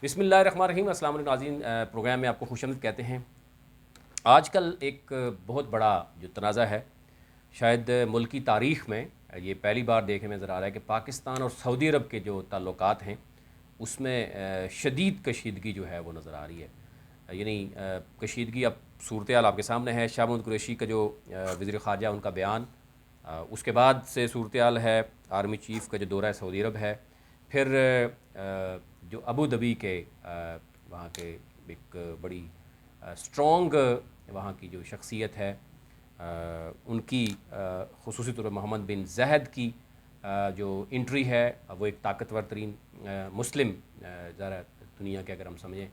بسم اللہ الرحمن الرحیم۔ السلام علیکم ناظرین، پروگرام میں آپ کو خوش آمدید کہتے ہیں۔ آج کل ایک بہت بڑا جو تنازع ہے، شاید ملک کی تاریخ میں یہ پہلی بار دیکھنے میں نظر آ رہا ہے کہ پاکستان اور سعودی عرب کے جو تعلقات ہیں اس میں شدید کشیدگی جو ہے وہ نظر آ رہی ہے۔ یعنی کشیدگی، اب صورتحال آپ کے سامنے ہے۔ شاہ محمود قریشی کا جو وزیر خارجہ ان کا بیان، اس کے بعد سے صورتحال ہے آرمی چیف کا جو دورہ سعودی عرب ہے، پھر جو ابو دھابی کے وہاں کے ایک بڑی اسٹرانگ وہاں کی جو شخصیت ہے، ان کی خصوصی طور پر محمد بن زاید کی جو انٹری ہے، وہ ایک طاقتور ترین مسلم ذرا دنیا کے اگر ہم سمجھیں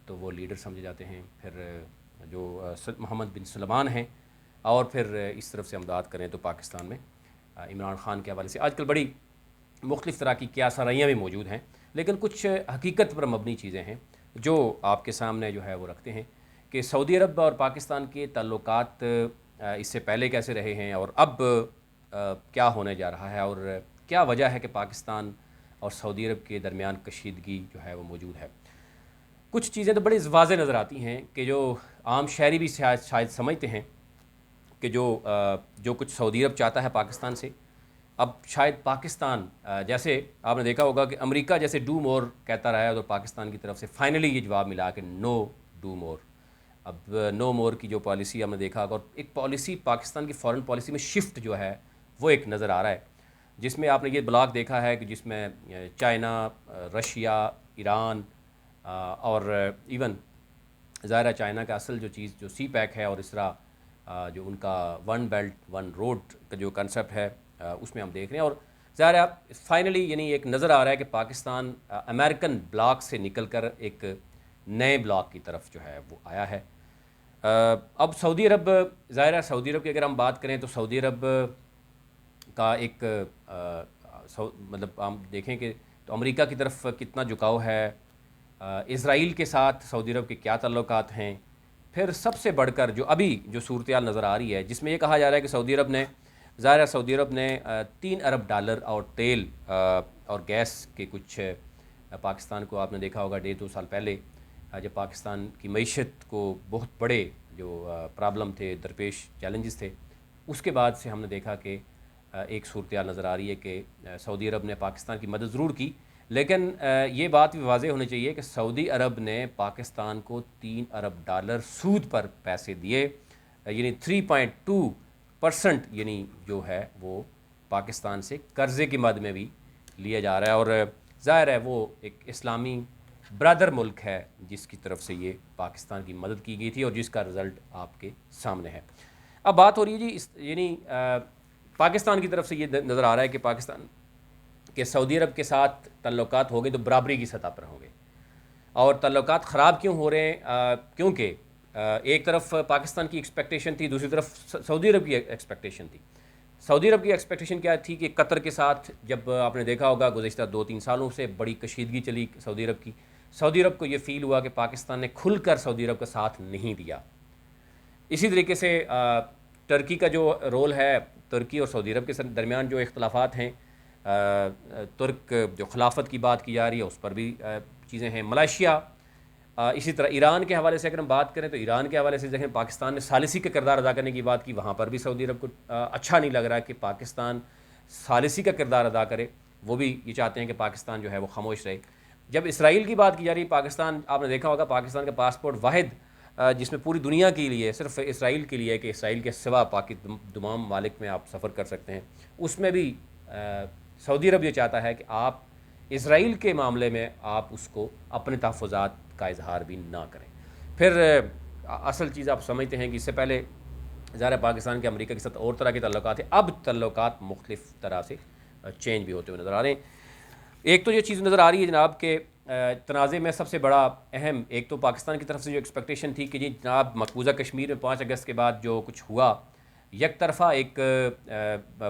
تو وہ لیڈر سمجھے جاتے ہیں۔ پھر جو محمد بن سلمان ہیں، اور پھر اس طرف سے امداد کریں تو پاکستان میں عمران خان کے حوالے سے آج کل بڑی مختلف طرح کی قیاسرائیاں بھی موجود ہیں، لیکن کچھ حقیقت پر مبنی چیزیں ہیں جو آپ کے سامنے جو ہے وہ رکھتے ہیں کہ سعودی عرب اور پاکستان کے تعلقات اس سے پہلے کیسے رہے ہیں، اور اب کیا ہونے جا رہا ہے، اور کیا وجہ ہے کہ پاکستان اور سعودی عرب کے درمیان کشیدگی جو ہے وہ موجود ہے۔ کچھ چیزیں تو بڑی واضح نظر آتی ہیں کہ جو عام شہری بھی شاید سمجھتے ہیں کہ جو کچھ سعودی عرب چاہتا ہے پاکستان سے، اب شاید پاکستان جیسے آپ نے دیکھا ہوگا کہ امریکہ جیسے ڈو مور کہتا رہا ہے، اور پاکستان کی طرف سے فائنلی یہ جواب ملا کہ نو ڈو مور۔ اب نو مور کی جو پالیسی ہم نے دیکھا، اور ایک پالیسی پاکستان کی فارن پالیسی میں شفٹ جو ہے وہ ایک نظر آ رہا ہے، جس میں آپ نے یہ بلاک دیکھا ہے کہ جس میں چائنا، رشیا، ایران، اور ایون ظاہر ہے چائنا کا اصل جو چیز جو سی پیک ہے، اور اس طرح جو ان کا ون بیلٹ ون روڈ کا جو کنسیپٹ ہے، اس میں ہم دیکھ رہے ہیں۔ اور ظاہر ہے فائنلی یعنی ایک نظر آ رہا ہے کہ پاکستان امریکن بلاک سے نکل کر ایک نئے بلاک کی طرف جو ہے وہ آیا ہے۔ اب سعودی عرب، ظاہر ہے سعودی عرب کی اگر ہم بات کریں تو سعودی عرب کا ایک مطلب ہم دیکھیں کہ تو امریکہ کی طرف کتنا جھکاؤ ہے، اسرائیل کے ساتھ سعودی عرب کے کیا تعلقات ہیں، پھر سب سے بڑھ کر جو ابھی جو صورتحال نظر آ رہی ہے جس میں یہ کہا جا رہا ہے کہ سعودی عرب نے، ظاہر ہے سعودی عرب نے $3 ارب اور تیل اور گیس کے کچھ پاکستان کو، آپ نے دیکھا ہوگا 1.5-2 سال پہلے جب پاکستان کی معیشت کو بہت بڑے جو پرابلم تھے، درپیش چیلنجز تھے، اس کے بعد سے ہم نے دیکھا کہ ایک صورتحال نظر آ رہی ہے کہ سعودی عرب نے پاکستان کی مدد ضرور کی، لیکن یہ بات بھی واضح ہونی چاہیے کہ سعودی عرب نے پاکستان کو $3 ارب سود پر پیسے دیے، یعنی 3.2% یعنی جو ہے وہ پاکستان سے قرضے کی مد میں بھی لیا جا رہا ہے، اور ظاہر ہے وہ ایک اسلامی برادر ملک ہے جس کی طرف سے یہ پاکستان کی مدد کی گئی تھی، اور جس کا رزلٹ آپ کے سامنے ہے۔ اب بات ہو رہی ہے جی یعنی پاکستان کی طرف سے یہ نظر آ رہا ہے کہ پاکستان کہ سعودی عرب کے ساتھ تعلقات ہو گئے تو برابری کی سطح پر ہوں گے، اور تعلقات خراب کیوں ہو رہے ہیں؟ کیونکہ ایک طرف پاکستان کی ایکسپیکٹیشن تھی، دوسری طرف سعودی عرب کی ایکسپیکٹیشن تھی۔ سعودی عرب کی ایکسپیکٹیشن کیا تھی کہ قطر کے ساتھ، جب آپ نے دیکھا ہوگا گزشتہ 2-3 سالوں سے بڑی کشیدگی چلی سعودی عرب کی، سعودی عرب کو یہ فیل ہوا کہ پاکستان نے کھل کر سعودی عرب کا ساتھ نہیں دیا۔ اسی طریقے سے ترکی کا جو رول ہے، ترکی اور سعودی عرب کے درمیان جو اختلافات ہیں، ترک جو خلافت کی بات کی جا رہی ہے اس پر بھی چیزیں ہیں، ملائیشیا، اسی طرح ایران کے حوالے سے اگر ہم بات کریں تو ایران کے حوالے سے دیکھیں پاکستان نے ثالثی کا کردار ادا کرنے کی بات کی، وہاں پر بھی سعودی عرب کو اچھا نہیں لگ رہا کہ پاکستان ثالثی کا کردار ادا کرے، وہ بھی یہ چاہتے ہیں کہ پاکستان جو ہے وہ خاموش رہے۔ جب اسرائیل کی بات کی جا رہی ہے، پاکستان، آپ نے دیکھا ہوگا پاکستان کا پاسپورٹ واحد جس میں پوری دنیا کے لیے صرف اسرائیل کے لیے ہے کہ اسرائیل کے سوا تمام ممالک میں آپ سفر کر سکتے ہیں، اس میں بھی سعودی عرب یہ چاہتا ہے کہ آپ اسرائیل کے معاملے میں آپ اس کو اپنے تحفظات کا اظہار بھی نہ کریں۔ پھر اصل چیز آپ سمجھتے ہیں کہ اس سے پہلے ظاہر پاکستان کے امریکہ کے ساتھ اور طرح کے تعلقات ہیں، اب تعلقات مختلف طرح سے چینج بھی ہوتے ہوئے نظر آ رہے ہیں۔ ایک تو یہ چیز نظر آ رہی ہے جناب کہ تنازع میں سب سے بڑا اہم، ایک تو پاکستان کی طرف سے جو ایکسپیکٹیشن تھی کہ جی جناب مقبوضہ کشمیر میں 5 اگست کے بعد جو کچھ ہوا، یک طرفہ ایک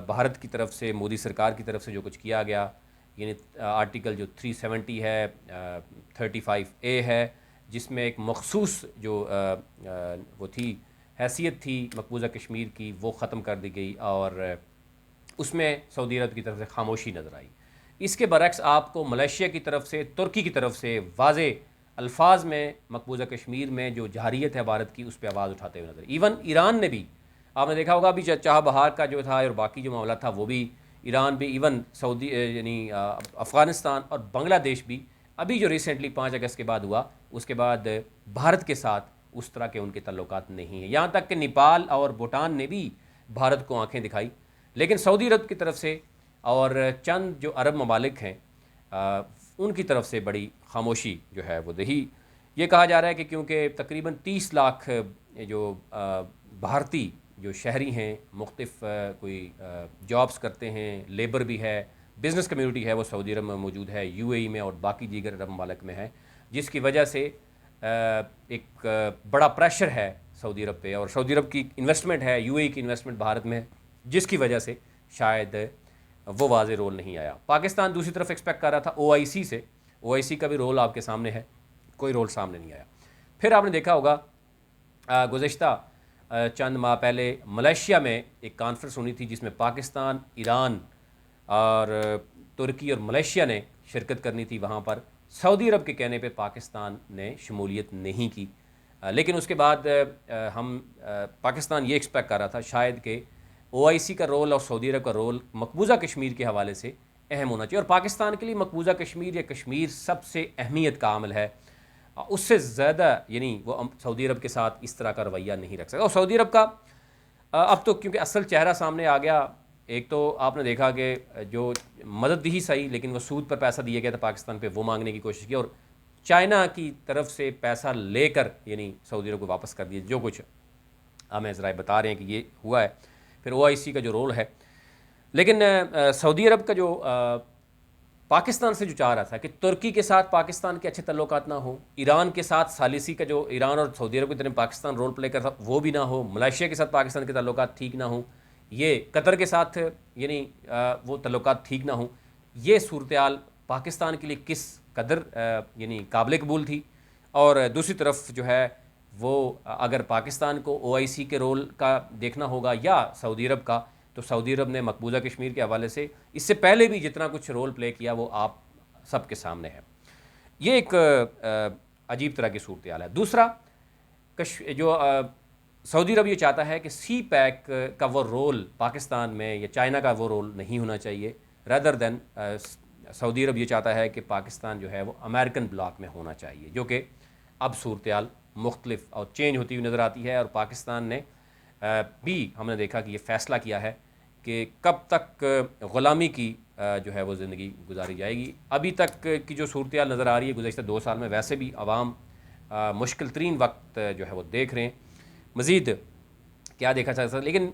بھارت کی طرف سے، مودی سرکار کی طرف سے جو کچھ کیا گیا، یعنی آرٹیکل جو 370 ہے، 35A ہے، جس میں ایک مخصوص جو وہ تھی حیثیت تھی مقبوضہ کشمیر کی، وہ ختم کر دی گئی، اور اس میں سعودی عرب کی طرف سے خاموشی نظر آئی۔ اس کے برعکس آپ کو ملیشیا کی طرف سے، ترکی کی طرف سے واضح الفاظ میں مقبوضہ کشمیر میں جو جارحیت ہے بھارت کی اس پہ آواز اٹھاتے ہوئے نظر. ایون ایران نے بھی، آپ نے دیکھا ہوگا ابھی چاہ بہار کا جو تھا اور باقی جو معاملہ تھا وہ بھی ایران بھی، ایون سعودی یعنی افغانستان اور بنگلہ دیش بھی ابھی جو ریسنٹلی 5 اگست کے بعد ہوا اس کے بعد بھارت کے ساتھ اس طرح کے ان کے تعلقات نہیں ہیں. یہاں تک کہ نیپال اور بھوٹان نے بھی بھارت کو آنکھیں دکھائی، لیکن سعودی عرب کی طرف سے اور چند جو عرب ممالک ہیں ان کی طرف سے بڑی خاموشی جو ہے وہ دہی. یہ کہا جا رہا ہے کہ کیونکہ تقریباً 30 لاکھ جو بھارتی جو شہری ہیں، مختلف کوئی جابس کرتے ہیں، لیبر بھی ہے، بزنس کمیونٹی ہے، وہ سعودی عرب میں موجود ہے، یو اے ای میں اور باقی دیگر عرب ممالک میں ہے، جس کی وجہ سے ایک بڑا پریشر ہے سعودی عرب پہ، اور سعودی عرب کی انویسٹمنٹ ہے، یو اے ای کی انویسٹمنٹ بھارت میں، جس کی وجہ سے شاید وہ واضح رول نہیں آیا. پاکستان دوسری طرف ایکسپیکٹ کر رہا تھا او آئی سی سے، او آئی سی کا بھی رول آپ کے سامنے ہے، کوئی رول سامنے نہیں آیا. پھر آپ نے دیکھا ہوگا گزشتہ چند ماہ پہلے ملیشیا میں ایک کانفرنس ہونی تھی جس میں پاکستان، ایران اور ترکی اور ملیشیا نے شرکت کرنی تھی. وہاں پر سعودی عرب کے کہنے پہ پاکستان نے شمولیت نہیں کی، لیکن اس کے بعد پاکستان یہ ایکسپیکٹ کر رہا تھا شاید کہ او آئی سی کا رول اور سعودی عرب کا رول مقبوضہ کشمیر کے حوالے سے اہم ہونا چاہیے، اور پاکستان کے لیے مقبوضہ کشمیر یا کشمیر سب سے اہمیت کا عامل ہے. اس سے زیادہ یعنی وہ سعودی عرب کے ساتھ اس طرح کا رویہ نہیں رکھ سکتا. اور سعودی عرب کا اب تو کیونکہ اصل چہرہ سامنے آ گیا، ایک تو آپ نے دیکھا کہ جو مدد ہی صحیح لیکن وہ سود پر پیسہ دیا گیا تھا پاکستان پہ، وہ مانگنے کی کوشش کی، اور چائنا کی طرف سے پیسہ لے کر یعنی سعودی عرب کو واپس کر دیا، جو کچھ ہمیں ذرائع بتا رہے ہیں کہ یہ ہوا ہے. پھر او آئی سی کا جو رول ہے، لیکن سعودی عرب کا جو پاکستان سے جو چاہ رہا تھا کہ ترکی کے ساتھ پاکستان کے اچھے تعلقات نہ ہوں، ایران کے ساتھ ثالثی کا جو ایران اور سعودی عرب کی طرف پاکستان رول پلے کرتا وہ بھی نہ ہو، ملائیشیا کے ساتھ پاکستان کے تعلقات ٹھیک نہ ہوں، یہ قطر کے ساتھ یعنی وہ تعلقات ٹھیک نہ ہوں، یہ صورتحال پاکستان کے لیے کس قدر یعنی قابل قبول تھی. اور دوسری طرف جو ہے وہ اگر پاکستان کو او آئی سی کے رول کا دیکھنا ہوگا یا سعودی عرب کا، تو سعودی عرب نے مقبوضہ کشمیر کے حوالے سے اس سے پہلے بھی جتنا کچھ رول پلے کیا وہ آپ سب کے سامنے ہے. یہ ایک عجیب طرح کی صورتحال ہے. دوسرا جو سعودی عرب یہ چاہتا ہے کہ سی پیک کا وہ رول پاکستان میں یا چائنا کا وہ رول نہیں ہونا چاہیے، ریدر دین سعودی عرب یہ چاہتا ہے کہ پاکستان جو ہے وہ امریکن بلاک میں ہونا چاہیے، جو کہ اب صورتحال مختلف اور چینج ہوتی ہوئی نظر آتی ہے. اور پاکستان نے بھی ہم نے دیکھا کہ یہ فیصلہ کیا ہے کہ کب تک غلامی کی جو ہے وہ زندگی گزاری جائے گی. ابھی تک کی جو صورتحال نظر آ رہی ہے گزشتہ 2 سال میں، ویسے بھی عوام مشکل ترین وقت جو ہے وہ دیکھ رہے ہیں. مزید کیا دیکھا جا سکتا ہے، لیکن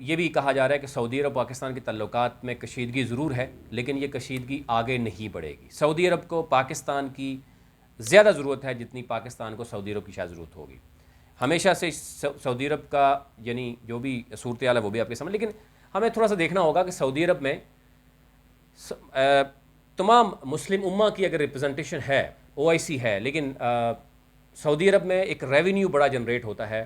یہ بھی کہا جا رہا ہے کہ سعودی عرب پاکستان کے تعلقات میں کشیدگی ضرور ہے، لیکن یہ کشیدگی آگے نہیں بڑھے گی. سعودی عرب کو پاکستان کی زیادہ ضرورت ہے جتنی پاکستان کو سعودی عرب کی شاید ضرورت ہوگی. ہمیشہ سے سعودی عرب کا یعنی جو بھی صورتحال ہے وہ بھی آپ کے سامنے، لیکن ہمیں تھوڑا سا دیکھنا ہوگا کہ سعودی عرب میں تمام مسلم امہ کی اگر ریپرزنٹیشن ہے، او آئی سی ہے، لیکن سعودی عرب میں ایک ریونیو بڑا جنریٹ ہوتا ہے.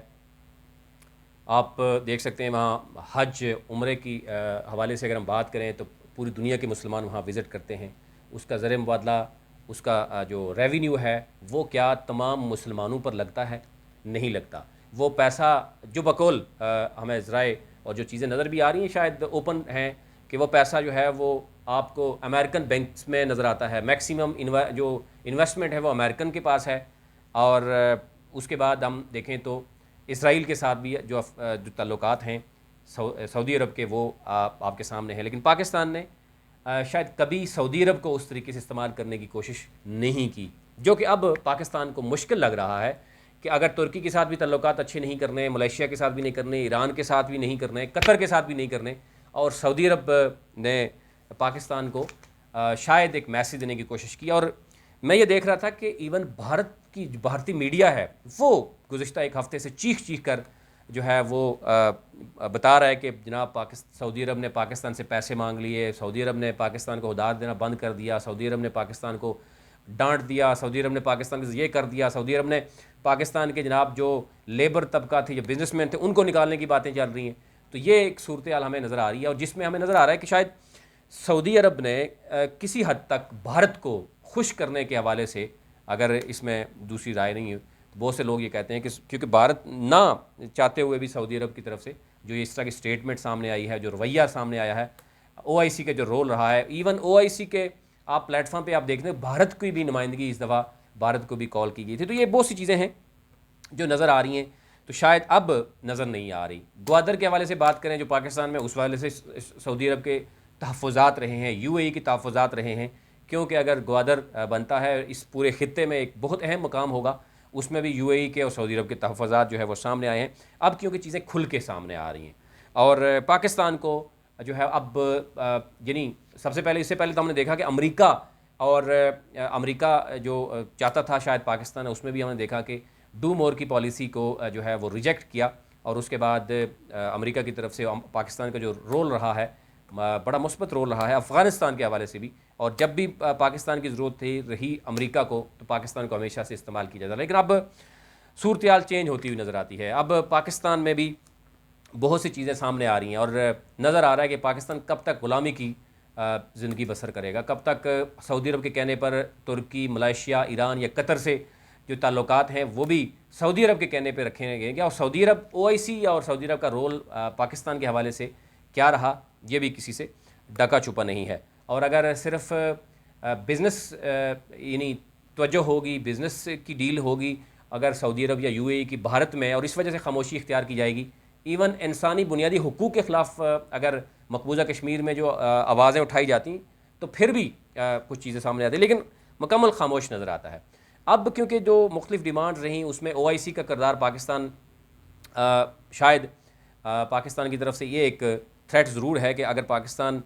آپ دیکھ سکتے ہیں وہاں حج عمرے کی حوالے سے اگر ہم بات کریں تو پوری دنیا کے مسلمان وہاں وزٹ کرتے ہیں. اس کا زر مبادلہ، اس کا جو ریونیو ہے وہ کیا تمام مسلمانوں پر لگتا ہے؟ نہیں لگتا. وہ پیسہ جو بقول ہمیں ذرائع اور جو چیزیں نظر بھی آ رہی ہیں شاید اوپن ہیں کہ وہ پیسہ جو ہے وہ آپ کو امریکن بینکس میں نظر آتا ہے. میکسیمم جو انویسٹمنٹ ہے وہ امریکن کے پاس ہے. اور اس کے بعد ہم دیکھیں تو اسرائیل کے ساتھ بھی جو تعلقات ہیں سعودی عرب کے وہ آپ کے سامنے ہیں. لیکن پاکستان نے شاید کبھی سعودی عرب کو اس طریقے سے استعمال کرنے کی کوشش نہیں کی، جو کہ اب پاکستان کو مشکل لگ رہا ہے کہ اگر ترکی کے ساتھ بھی تعلقات اچھے نہیں کرنے، ملیشیا کے ساتھ بھی نہیں کرنے، ایران کے ساتھ بھی نہیں کرنے، قطر کے ساتھ بھی نہیں کرنے، اور سعودی عرب نے پاکستان کو شاید ایک میسیج دینے کی کوشش کی. اور میں یہ دیکھ رہا تھا کہ ایون بھارتی میڈیا ہے وہ گزشتہ ایک ہفتے سے چیخ کر جو ہے وہ بتا رہا ہے کہ جناب سعودی عرب نے پاکستان سے پیسے مانگ لیے، سعودی عرب نے پاکستان کو ہدایت دینا بند کر دیا، سعودی عرب نے پاکستان کو ڈانٹ دیا، سعودی عرب نے پاکستان کو یہ کر دیا، سعودی عرب نے پاکستان کے جناب جو لیبر طبقہ تھے یا بزنس مین تھے ان کو نکالنے کی باتیں چل رہی ہیں. تو یہ ایک صورتحال ہمیں نظر آ رہی ہے، اور جس میں ہمیں نظر آ رہا ہے کہ شاید سعودی عرب نے کسی حد تک بھارت کو خوش کرنے کے حوالے سے، اگر اس میں دوسری رائے نہیں ہے، بہت سے لوگ یہ کہتے ہیں کہ کیونکہ بھارت نہ چاہتے ہوئے بھی سعودی عرب کی طرف سے جو اس طرح کی اسٹیٹمنٹ سامنے آئی ہے، جو رویہ سامنے آیا ہے، او آئی سی کا جو رول رہا ہے، ایون او آئی سی کے آپ پلیٹ فارم پہ آپ دیکھتے ہیں بھارت کی بھی نمائندگی اس دفعہ بھارت کو بھی کال کی گئی تھی. تو یہ بہت سی چیزیں ہیں جو نظر آ رہی ہیں، تو شاید اب نظر نہیں آ رہی. گوادر کے حوالے سے بات کریں جو پاکستان میں، اس حوالے سے سعودی عرب کے تحفظات رہے ہیں، یو اے ای کے تحفظات رہے ہیں، کیونکہ اگر گوادر بنتا ہے اس پورے خطے میں ایک بہت اہم مقام ہوگا، اس میں بھی یو اے ای کے اور سعودی عرب کے تحفظات جو ہے وہ سامنے آئے ہیں اب، کیونکہ چیزیں کھل کے سامنے آ رہی ہیں. اور پاکستان کو جو ہے اب یعنی سب سے پہلے، اس سے پہلے تو ہم نے دیکھا کہ امریکہ اور امریکہ جو چاہتا تھا شاید پاکستان، اس میں بھی ہم نے دیکھا کہ ڈو مور کی پالیسی کو جو ہے وہ ریجیکٹ کیا، اور اس کے بعد امریکہ کی طرف سے پاکستان کا جو رول رہا ہے بڑا مثبت رول رہا ہے افغانستان کے حوالے سے بھی. اور جب بھی پاکستان کی ضرورت تھی رہی امریکہ کو، تو پاکستان کو ہمیشہ سے استعمال کیا جاتا ہے. لیکن اب صورتحال چینج ہوتی ہوئی نظر آتی ہے. اب پاکستان میں بھی بہت سی چیزیں سامنے آ رہی ہیں، اور نظر آ رہا ہے کہ پاکستان کب تک غلامی کی زندگی بسر کرے گا، کب تک سعودی عرب کے کہنے پر ترکی، ملائیشیا، ایران یا قطر سے جو تعلقات ہیں وہ بھی سعودی عرب کے کہنے پہ رکھے گئے گے. اور سعودی عرب، او آئی سی اور سعودی عرب کا رول پاکستان کے حوالے سے کیا رہا، یہ بھی کسی سے ڈکا چھپا نہیں ہے. اور اگر صرف بزنس یعنی توجہ ہوگی، بزنس کی ڈیل ہوگی اگر سعودی عرب یا یو اے ای کی بھارت میں، اور اس وجہ سے خاموشی اختیار کی جائے گی، ایون انسانی بنیادی حقوق کے خلاف اگر مقبوضہ کشمیر میں جو آوازیں اٹھائی جاتی ہیں تو پھر بھی کچھ چیزیں سامنے آتی ہیں، لیکن مکمل خاموش نظر آتا ہے. اب کیونکہ جو مختلف ڈیمانڈ رہیں اس میں او آئی سی کا کردار پاکستان، شاید پاکستان کی طرف سے یہ ایک تھریٹ ضرور ہے کہ اگر پاکستان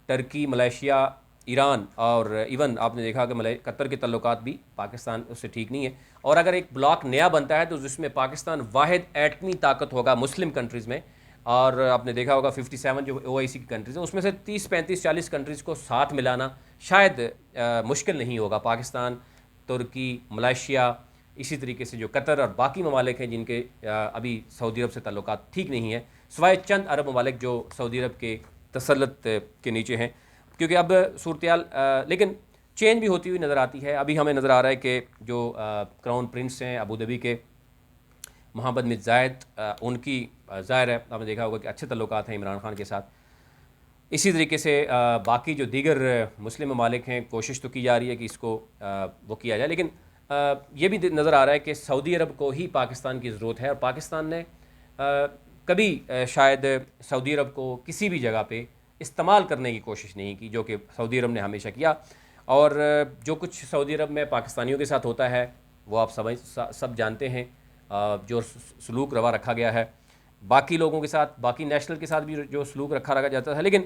ترکی، ملائیشیا، ایران اور ایون آپ نے دیکھا کہ قطر کے تعلقات بھی پاکستان اس سے ٹھیک نہیں ہے، اور اگر ایک بلاک نیا بنتا ہے تو جس میں پاکستان واحد ایٹمی طاقت ہوگا مسلم کنٹریز میں، اور آپ نے دیکھا ہوگا 57 جو او آئی سی کی کنٹریز ہیں اس میں سے 30، 35، 40 کنٹریز کو ساتھ ملانا شاید مشکل نہیں ہوگا. پاکستان، ترکی، ملائیشیا، اسی طریقے سے جو قطر اور باقی ممالک ہیں جن کے ابھی سعودی عرب سے تعلقات ٹھیک نہیں ہیں، سوائے چند عرب ممالک جو سعودی عرب کے تسلط کے نیچے ہیں. کیونکہ اب صورتحال لیکن چینج بھی ہوتی ہوئی نظر آتی ہے. ابھی ہمیں نظر آ رہا ہے کہ جو کراؤن پرنس ہیں ابوظہبی کے، محمد بن زائد، ان کی ظاہر ہے آپ نے دیکھا ہوگا کہ اچھے تعلقات ہیں عمران خان کے ساتھ. اسی طریقے سے باقی جو دیگر مسلم ممالک ہیں، کوشش تو کی جا رہی ہے کہ اس کو وہ کیا جائے، لیکن یہ بھی نظر آ رہا ہے کہ سعودی عرب کو ہی پاکستان کی ضرورت ہے، اور پاکستان نے کبھی شاید سعودی عرب کو کسی بھی جگہ پہ استعمال کرنے کی کوشش نہیں کی، جو کہ سعودی عرب نے ہمیشہ کیا. اور جو کچھ سعودی عرب میں پاکستانیوں کے ساتھ ہوتا ہے وہ آپ سب جانتے ہیں، جو سلوک روا رکھا گیا ہے باقی لوگوں کے ساتھ، باقی نیشنل کے ساتھ بھی جو سلوک رکھا جاتا ہے. لیکن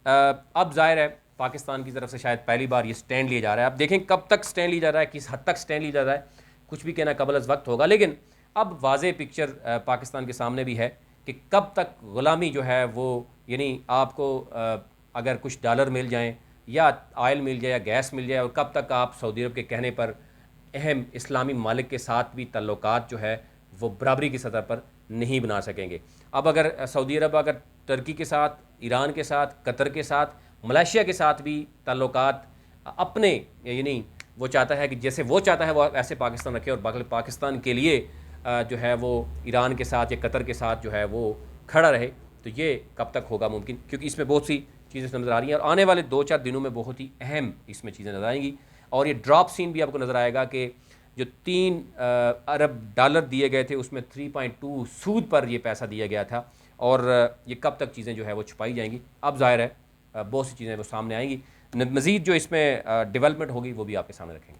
اب ظاہر ہے پاکستان کی طرف سے شاید پہلی بار یہ سٹینڈ لیا جا رہا ہے. اب دیکھیں کب تک سٹینڈ لیا جا رہا ہے، کس حد تک سٹینڈ لیا جا رہا ہے، کچھ بھی کہنا قبل از وقت ہوگا. لیکن اب واضح پکچر پاکستان کے سامنے بھی ہے کہ کب تک غلامی جو ہے وہ، یعنی آپ کو اگر کچھ ڈالر مل جائیں یا آئل مل جائے یا گیس مل جائے، اور کب تک آپ سعودی عرب کے کہنے پر اہم اسلامی ممالک کے ساتھ بھی تعلقات جو ہے وہ برابری کی سطح پر نہیں بنا سکیں گے. اب اگر سعودی عرب اگر ترکی کے ساتھ، ایران کے ساتھ، قطر کے ساتھ، ملائیشیا کے ساتھ بھی تعلقات اپنے، یعنی وہ چاہتا ہے کہ جیسے وہ چاہتا ہے وہ ایسے پاکستان رکھے، اور پاکستان کے لیے جو ہے وہ ایران کے ساتھ یا قطر کے ساتھ جو ہے وہ کھڑا رہے، تو یہ کب تک ہوگا ممکن؟ کیونکہ اس میں بہت سی چیزیں نظر آ رہی ہیں، اور آنے والے 2-4 دنوں میں بہت ہی اہم اس میں چیزیں نظر آئیں گی. اور یہ ڈراپ سین بھی آپ کو نظر آئے گا کہ جو 3 ارب ڈالر دیے گئے تھے اس میں 3.2 سود پر یہ پیسہ دیا گیا تھا، اور یہ کب تک چیزیں جو ہے وہ چھپائی جائیں گی. اب ظاہر ہے بہت سی چیزیں وہ سامنے آئیں گی. مزید جو اس میں ڈیولپمنٹ ہوگی وہ بھی آپ کے سامنے رکھیں گے.